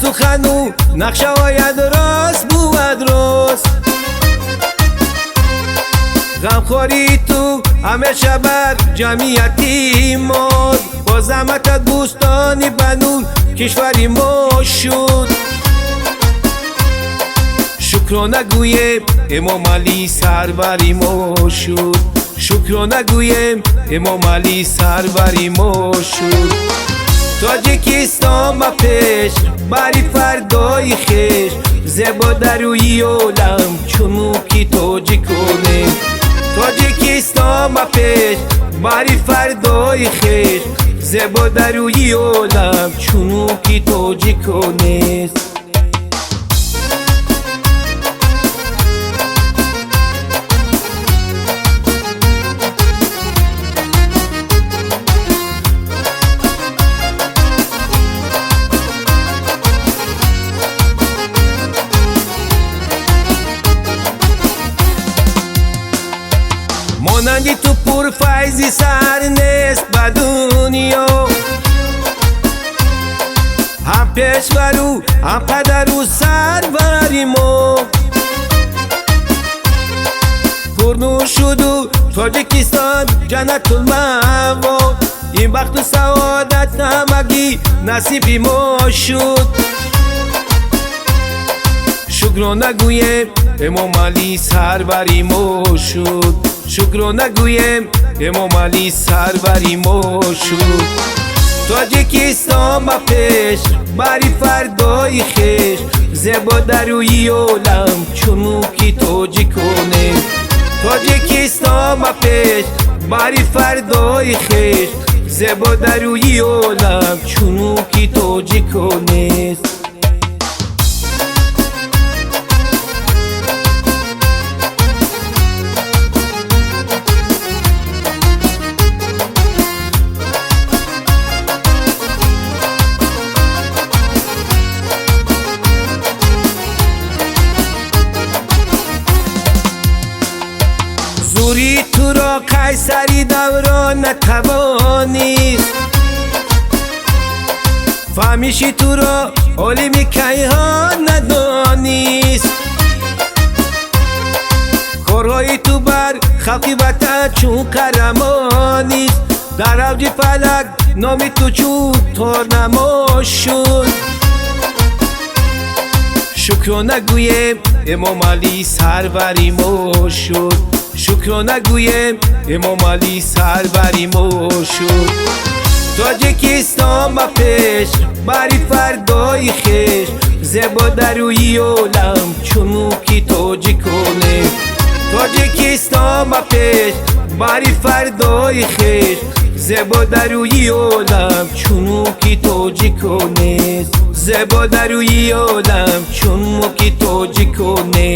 سخنو نقشه های درست بود راست غمخوری تو همیشه بر جمعیتی ماد با زحمتت بوستانی بنون کشوری ما شد شکرانه گویم امام علی سروری ما شد شکرانه گویم امام علی سروری ما شد تاجیکستان ما پیش بری فردای خیش زیبا در روی عالم چونو کی تاجیکونه تاجیکستان ما پیش بری فردای خیش زیبا در روی عالم چونو کی تاجیکونه مانندی تو پر فیضی سر نیست به دنیا هم پیشورو هم پدر و سروری ما پرنور شد و تاجیکستان جنت المأوا این بخت و سعادت همگی نصیبی ما شد شکرانه گویم امام علی سروری ما شد شکرانه گویم امام علی سروری ما شد تاجیکستان ما پیش بری فردای خیش زیبا در روی عالم چونو کی تاجیکونه تاجیکستان ما پیش بری فردای خیش زیبا در روی عالم چونو کی تاجیکونه زوری تو را قیصری دوران نتوانیست فهمیشی تو را عالم کیهان ندانیست کارهای تو بر خلقی وطن چون قهرمانیست در اوج فلک نامی تو چون تارنما شد شکرانه گویم امام علی سروری ما شد شکرانه گویم امام علی سروری ما شد تاجیکستان ما پیش بری فردای خیش زیبا در روی عالم چونو کی تاجیکونه تاجیکستان ما پیش بری فردای خیش زیبا در روی عالم چونو کی تاجیکونه زیبا در روی عالم چونو کی تاجیکونه